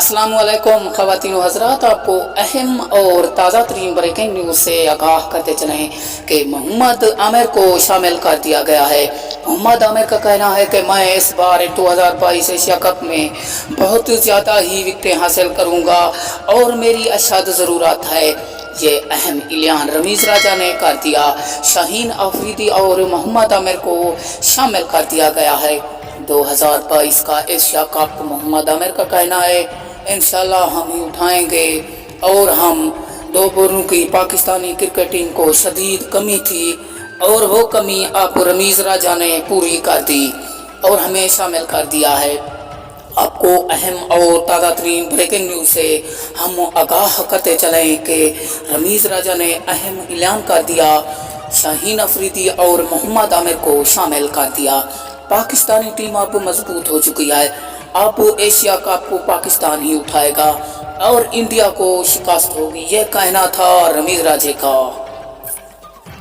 अस्सलाम वालेकुम ख़वातीन व हज़रात, आपको अहम और ताज़ा तरीन ब्रेकिंग न्यूज़ से आगाह करते चलें कि मोहम्मद आमिर को शामिल कर दिया गया है। मोहम्मद आमिर का कहना है कि मैं इस बार 2022 एशिया कप में बहुत ज़्यादा ही विकेटें हासिल करूंगा और मेरी अशद ज़रूरत है। ये अहम ऐलान रमीज़ राजा ने कर दिया। शाहीन अफरीदी और मोहम्मद आमिर को शामिल कर दिया गया है। 2022 का एशिया कप मोहम्मद आमिर का कहना है इंशाल्लाह हम ही उठाएंगे और हम दो बोरों की पाकिस्तानी क्रिकेट टीम को शदीद कमी थी और वो कमी आप रमीज़ राजा ने पूरी कर दी और हमें शामिल कर दिया है। आपको अहम और ताज़ा तरीन ब्रेकिंग न्यूज़ से हम आगाह करते चलें कि रमीज़ राजा ने अहम ऐलान कर दिया। शाहीन अफरीदी और मोहम्मद आमिर को शामिल कर दिया। पाकिस्तानी टीम अब मजबूत हो चुकी है। अब एशिया कप को पाकिस्तान ही उठाएगा और इंडिया को शिकस्त होगी, ये कहना था रमीज़ राजे का।